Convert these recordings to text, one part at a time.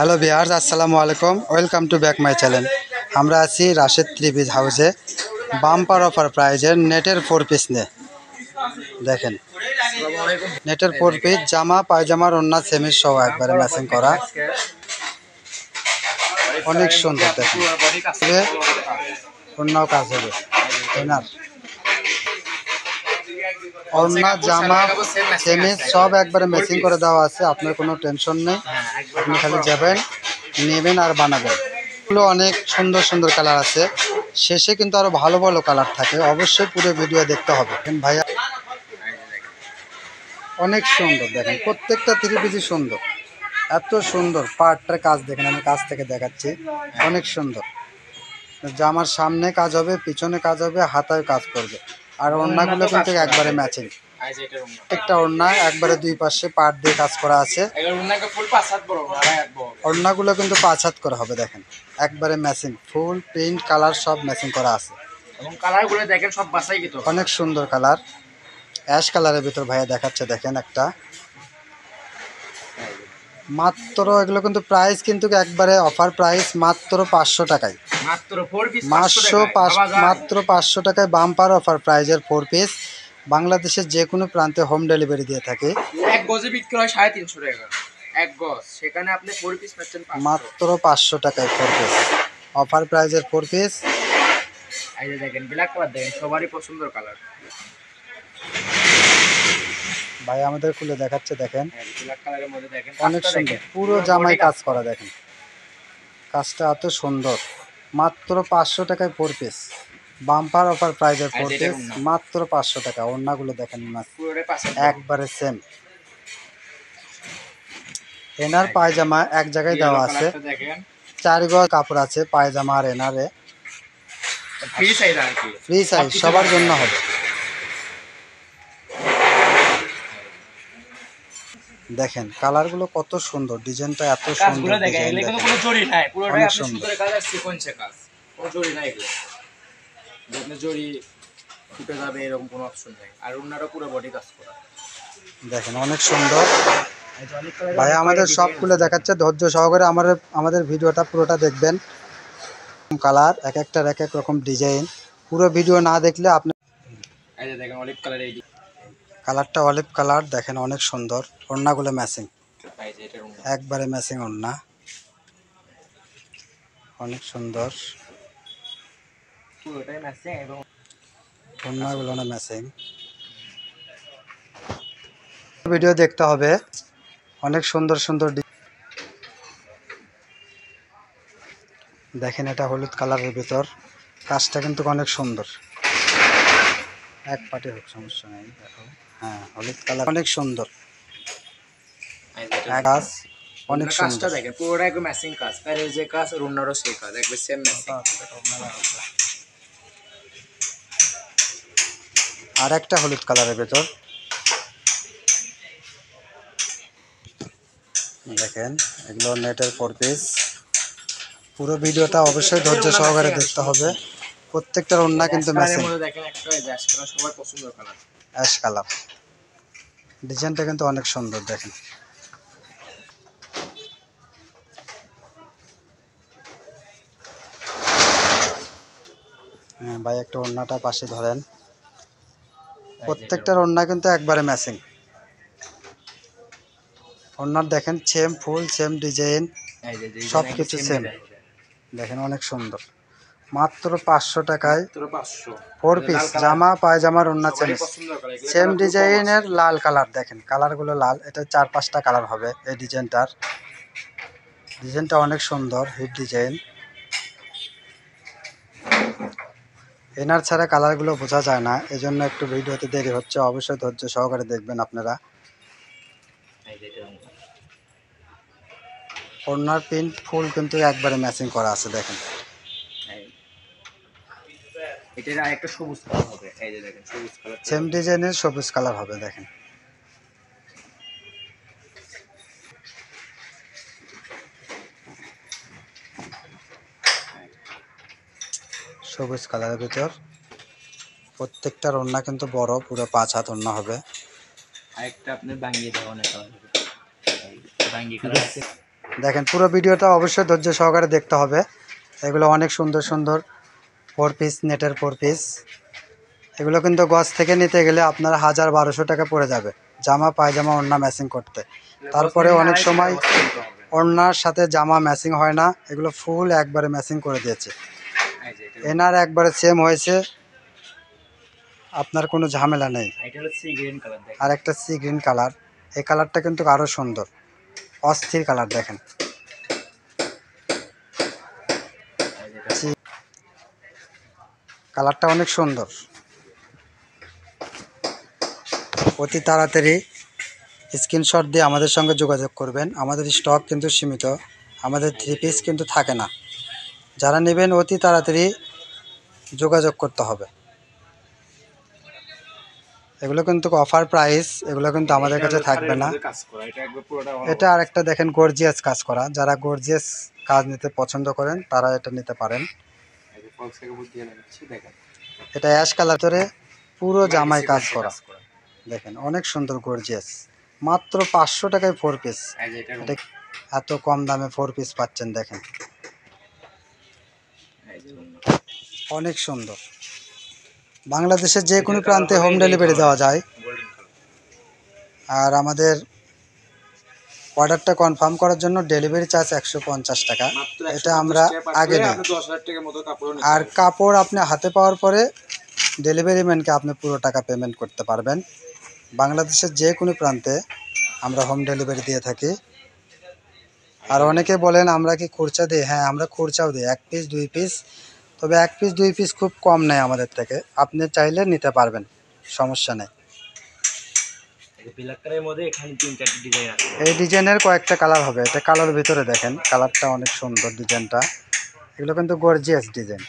Hello viewers, আসসালামু আলাইকুম। Welcome to back my channel. আমরা আছি রাশেদ থ্রি পিস হাউসে বাম্পার অফার প্রাইজের নেটের 4 পিস নিয়ে। দেখেন নেটের 4 পিস জামা পায়জামার ওন্না সেমিজ সহ একবারে ম্যাচিং করা, অনেক সুন্দর। দেখেন ওন্নাও কাজ হবে, ওনার ওন্না জামা সেমিজ সব একবারে ম্যাচিং করে দেওয়া আছে। আপনার কোনো টেনশন নেই, আপনি খালি যাবেন, নেবেন আর বানাবেন। এগুলো অনেক সুন্দর সুন্দর কালার আছে, শেষে কিন্তু আরো ভালো ভালো কালার থাকে। অবশ্যই পুরো ভিডিও দেখতে হবে ভাইয়া, অনেক সুন্দর। দেখেন প্রত্যেকটা থ্রি পিসই সুন্দর, এত সুন্দর। পার্টটার কাজ দেখেন, আমি কাছ থেকে দেখাচ্ছি, অনেক সুন্দর। জামার সামনে কাজ হবে, পিছনে কাজ হবে, হাতায় কাজ করবে। আর ওড়নাগুলো কিন্তু একবারে ম্যাচিং। একটা ওড়না একবারে দুই পাশে পার্ট দিয়ে কাজ করা আছে। ওড়নাগুলো কিন্তু 5 হাত করা হবে। দেখেন একবারে ম্যাচিং, ফুল প্রিন্ট কালার সব ম্যাচিং করা আছে। এবং কালারগুলো দেখেন সব বাছাইকৃত, অনেক সুন্দর কালার। অ্যাশ কালারের ভিতর ভাইয়া দেখাচ্ছে, দেখেন একটা মাত্র। এগুলো কিন্তু প্রাইস কিন্তু একবারে অফার প্রাইস, মাত্র 500 টাকায়। মাত্র 4 পিস মাত্র 500 টাকায় বাম্পার অফার প্রাইজের 4 পিস। বাংলাদেশের যে কোনো প্রান্তে হোম ডেলিভারি দিয়ে থাকে। এক গজে বিক্রি হয় 350 টাকা এক গজ, সেখানে আপনি 4 পিস পাচ্ছেন মাত্র 500 টাকায় 4 পিস অফার প্রাইজের 4 পিস। এই যে দেখেন ব্ল্যাক কালার, দেখেন সবারই পছন্দের কালার। ভাই আমাদের খুলে দেখাচ্ছে, দেখেন ব্ল্যাক কালারের মধ্যে দেখেন অনেক সুন্দর, পুরো জামাই কাজ করা। দেখেন কাজটা এত সুন্দর। মাত্র 500 টাকায় 4 পিস বাম্পার অফার প্রাইজের 4 পিস, মাত্র 500 টাকা। ওড়নাগুলো দেখেন একবারে সেম। এনার পায়জামা এক জায়গায় দেওয়া আছে, 4 গজ কাপড় আছে পায়জামা আর এনারে। ফ্রি সাইজ আর কি, ফ্রি সাইজ সবার জন্য হবে। দেখেন কালারগুলো কত সুন্দর, ডিজাইনটা এত সুন্দর। দেখেন এগুলো কিন্তু কোনো জড়ি নাই, পুরোটাই আপনি সুন্দর কালার সিকোয়েন্সে কাজ, কোনো জড়ি নাই। এগুলো আপনি জড়ি ফুটে যাবে এরকম কোনো অপশন নেই। আর ওনারও পুরো বডি কাজ করা, দেখেন অনেক সুন্দর। ভাই আমাদের সব খুলে দেখাচ্ছে, ধৈর্য সহকারে আমাদের ভিডিওটা পুরোটা দেখবেন। কালার এক একটার এক এক রকম ডিজাইন, পুরো ভিডিও না দেখলে আপনি। এই যে দেখেন অলিভ কালার, এই কালারটা অলিভ কালার, দেখেন অনেক সুন্দর। ওড়নাগুলো ম্যাচিং, একবারে ম্যাচিং ওড়না, অনেক সুন্দর। পুরোটাই ম্যাচিং এবং ওড়নাগুলো না ম্যাচিং। ভিডিও দেখতে হবে, অনেক সুন্দর সুন্দর। দেখেন এটা হলুদ কালারের ভিতর, কাজটা কিন্তু অনেক সুন্দর। এক পাটে হোক সমস্যা নেই, দেখো। হ্যাঁ হলুদ কালার অনেক সুন্দর, কাজ অনেক সুন্দর। দেখেন পুরোটা একদম ম্যাচিং কাজ, আর এই যে কাজ আর ওনারও সেই কাজ একদম সেম ম্যাচিং। আর একটা হলুদ কালারের ভিতর দেখেন, এগুলো নেটের 4 পিস। পুরো ভিডিওটা অবশ্যই ধৈর্য সহকারে দেখতে হবে। প্রত্যেকটার ওড়না কিন্তু ম্যাচিং। দেখেন একটা অ্যাশ কালার, সবার পছন্দের কালার, অ্যাশ কালার। ডিজাইনটা কিন্তু অনেক সুন্দর। দেখেন হ্যাঁ ভাই, একটা ওড়নাটা পাশে ধরেন। প্রত্যেকটার ওড়না কিন্তু একবারে ম্যাচিং। ওড়নার দেখেন সেম ফুল, সেম ডিজাইন, সব কিছু সেম। দেখেন অনেক সুন্দর। মাত্র 500 টাকায় 4 পিস জামা পায়জামার ওড়না সেম ডিজাইনের লাল কালার। দেখেন কালারগুলো লাল, এটা 4-5টা কালার হবে। এই ডিজাইনটা অনেক সুন্দর, হিট ডিজাইন। এনার ছাড়া কালারগুলো বোঝা যায় না, এজন্য একটু ভিডিওতে দেরি হচ্ছে। অবশ্যই ধৈর্য সহকারে দেখবেন আপনারা। ওড়নার প্রিন্ট ফুল কিন্তু একবারে ম্যাচিং করা আছে। দেখেন এটার আরেকটা সবুজ কালার হবে, এই যে দেখেন সবুজ কালার, সেম ডিজাইনের সবুজ কালার হবে। দেখেন সবুজ কালারের ভিতর। প্রত্যেকটার ওড়না কিন্তু বড়, পুরো 5 হাত ওড়না হবে। আরেকটা আপনার বাঙ্গি দেওয়া অনেক কালার হবে, বাঙ্গি কালার আছে। দেখেন পুরো ভিডিওটা অবশ্যই ধৈর্য সহকারে দেখতে হবে। এগুলো অনেক সুন্দর সুন্দর 4 পিস, নেটের 4 পিস। এগুলো কিন্তু গজ থেকে নিতে গেলে আপনার 1000-1200 টাকা পড়ে যাবে, জামা পায়জামা ওড়না ম্যাচিং করতে। তারপরে অনেক সময় ওড়নার সাথে জামা ম্যাচিং হয় না, এগুলো ফুল একবারে ম্যাচিং করে দিয়েছে। এনার একবারে সেম হয়েছে, আপনার কোনো ঝামেলা নেই। আর একটা সি গ্রিন কালার, এই কালারটা কিন্তু আরও সুন্দর, অস্থির কালার। দেখেন কালারটা অনেক সুন্দর। অতি তাড়াতাড়ি স্ক্রিনশট দিয়ে আমাদের সঙ্গে যোগাযোগ করবেন। আমাদের স্টক কিন্তু সীমিত, আমাদের 3 পিস কিন্তু থাকে না। যারা নেবেন অতি তাড়াতাড়ি যোগাযোগ করতে হবে। এগুলো কিন্তু অফার প্রাইস, এগুলো কিন্তু আমাদের কাছে থাকবে না। এটা আরেকটা দেখেন গর্জিয়াস কাজ করা, যারা গর্জিয়াস কাজ নিতে পছন্দ করেন তারা এটা নিতে পারেন। এটা অ্যাশ কালার ধরে পুরো জামায় কাজ করা, দেখেন অনেক সুন্দর গর্জিয়াস। মাত্র 500 টাকায় 4 পিস। এটা এত কম দামে 4 পিস পাচ্ছেন, দেখেন অনেক সুন্দর। বাংলাদেশের যে কোনো প্রান্তে হোম ডেলিভারি দেওয়া যায়। আর আমাদের অর্ডারটা কনফার্ম করার জন্য ডেলিভারি চার্জ 150 টাকা, এটা আমরা আগে নিই। আর কাপড় আপনি হাতে পাওয়ার পরে ডেলিভারি ম্যানকে আপনি পুরো টাকা পেমেন্ট করতে পারবেন। বাংলাদেশের যে কোনো প্রান্তে আমরা হোম ডেলিভারি দিয়ে থাকি। আর অনেকে বলেন আমরা কি খুরচা দিই? হ্যাঁ, আমরা খুরচাও দিই, 1 পিস 2 পিস। তবে 1 পিস 2 পিস খুব কম নেয় আমাদের থেকে, আপনি চাইলে নিতে পারবেন, সমস্যা নেই। এই ডিজাইনের কয়েকটা কালার হবে, এটা কালোর ভিতরে দেখেন কালারটা অনেক সুন্দর ডিজাইনটা। এগুলো কিন্তু গর্জিয়াস ডিজাইন,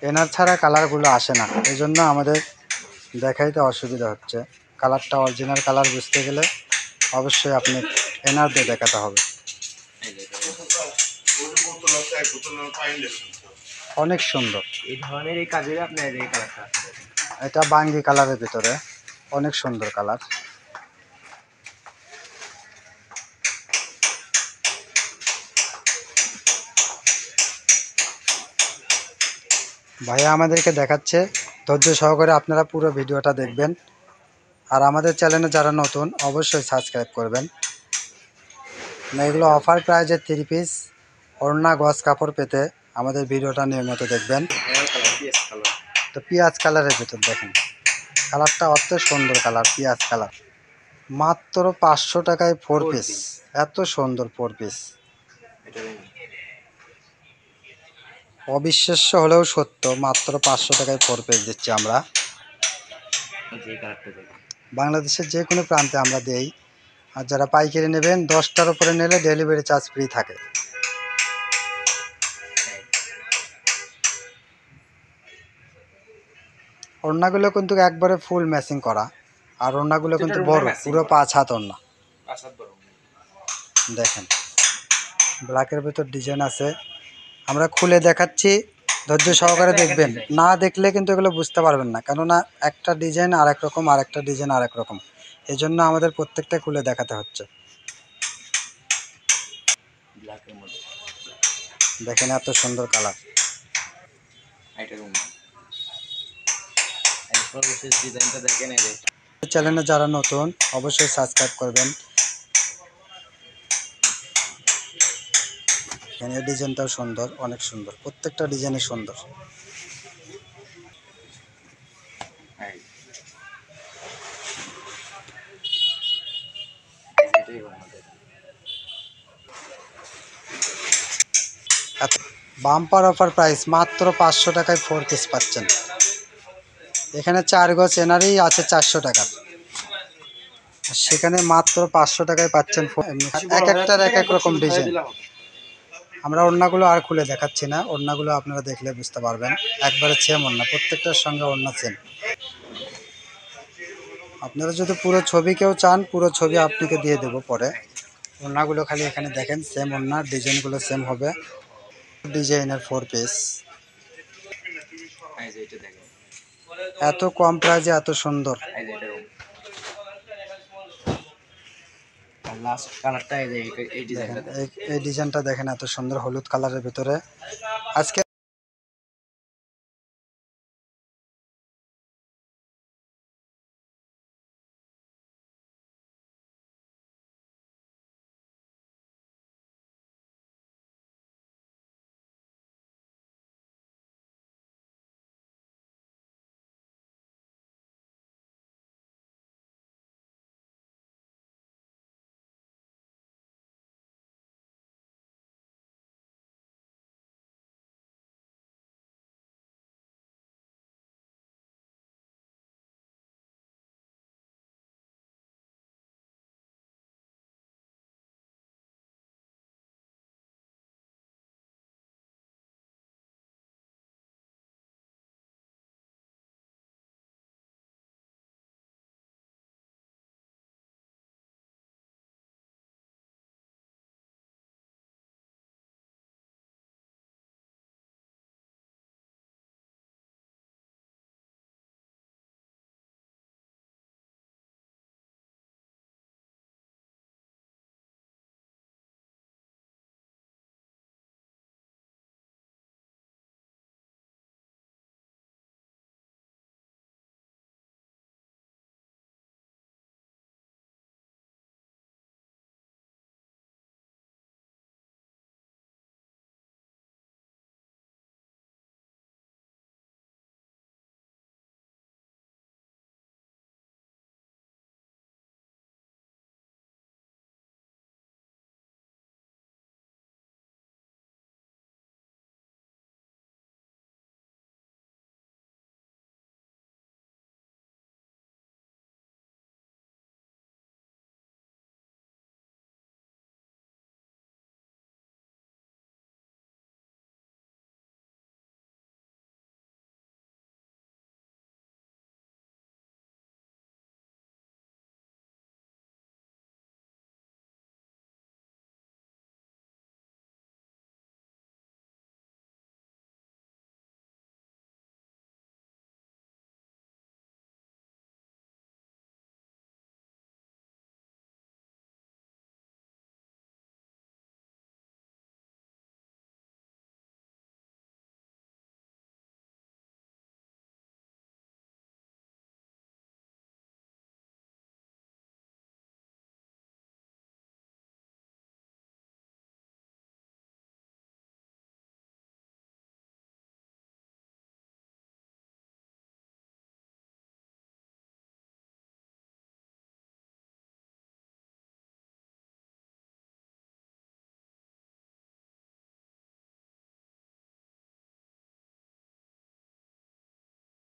এনার ছাড়া কালারগুলো আসে না, এই জন্য আমাদের দেখাইতে অসুবিধা হচ্ছে। কালারটা অরিজিনাল কালার বুঝতে গেলে অবশ্যই আপনি এনার দিয়ে দেখাতে হবে। অনেক সুন্দর এই ধরনের এই কাজের আপনার এই কালারটা, এটা বাঙ্গি কালারের ভিতরে অনেক সুন্দর কালার। ভাইয়া আমাদেরকে দেখাচ্ছে, ধৈর্য সহকারে আপনারা পুরো ভিডিওটা দেখবেন। আর আমাদের চ্যানেলে যারা নতুন অবশ্যই সাবস্ক্রাইব করবেন। এগুলো অফার প্রাইজে 3 পিস, ওড়না গজ কাপড় পেতে আমাদের ভিডিওটা নিয়মিত দেখবেন। তো পেঁয়াজ কালারের ভিতর দেখেন কালারটা অত সুন্দর কালার, পেঁয়াজ কালার। মাত্র 500 টাকায় 4 পিস, এত সুন্দর 4 পিস। অবিশ্বাস্য হলেও সত্য, মাত্র 500 টাকায় 4 পিস দিচ্ছি আমরা। বাংলাদেশের যে কোনো প্রান্তে আমরা দেই। আর যারা পাইকারি নেবেন 10টার উপরে নিলে ডেলিভারি চার্জ ফ্রি থাকে। ওড়নাগুলো কিন্তু একবারে ফুল ম্যাচিং করা, আর ওড়নাগুলো কিন্তু বড়, পুরো 5 হাত ওড়না। দেখেন ব্ল্যাকের ভিতর ডিজাইন আছে, আমরা খুলে দেখাচ্ছি, ধৈর্য সহকারে দেখবেন। না দেখলে কিন্তু এগুলো বুঝতে পারবেন না, কেননা একটা ডিজাইন আরেক রকম, আর একটা ডিজাইন আরেক রকম, এই জন্য আমাদের প্রত্যেকটা খুলে দেখাতে হচ্ছে। দেখেন এত সুন্দর কালার। চ্যানেলে যারা নতুন অবশ্যই সাবস্ক্রাইব করবেন। এই ডিজাইনটাও সুন্দর, অনেক সুন্দর, প্রত্যেকটা ডিজাইনই সুন্দর। বাম্পার অফার প্রাইস, মাত্র 500 টাকায় 4 পিস পাচ্ছেন। এখানে 4 গজ এনারই আছে 400 টাকা, সেখানে মাত্র 500 টাকায় পাচ্ছেন। এক একটার এক এক রকম ডিজাইন। আমরা ওড়নাগুলো আর খুলে দেখাচ্ছি না, ওড়নাগুলো আপনারা দেখলে বুঝতে পারবেন, একবারে সেম ওড়না, প্রত্যেকটার সঙ্গে ওড়না সেম। আপনারা যদি পুরো ছবি কেউ চান, পুরো ছবি আপনাকে দিয়ে দেবো পরে। ওড়নাগুলো খালি এখানে দেখেন সেম ওড়না, ডিজাইনগুলো সেম হবে। ডিজাইনের 4 পিস, এত কম প্রাইজে এত সুন্দর। আর লাস্ট কালারটা এই যে এই দেখেন ডিজাইনটা এই ডিজাইনটা দেখেন এত সুন্দর হলুদ কালারের ভিতরে। আজকে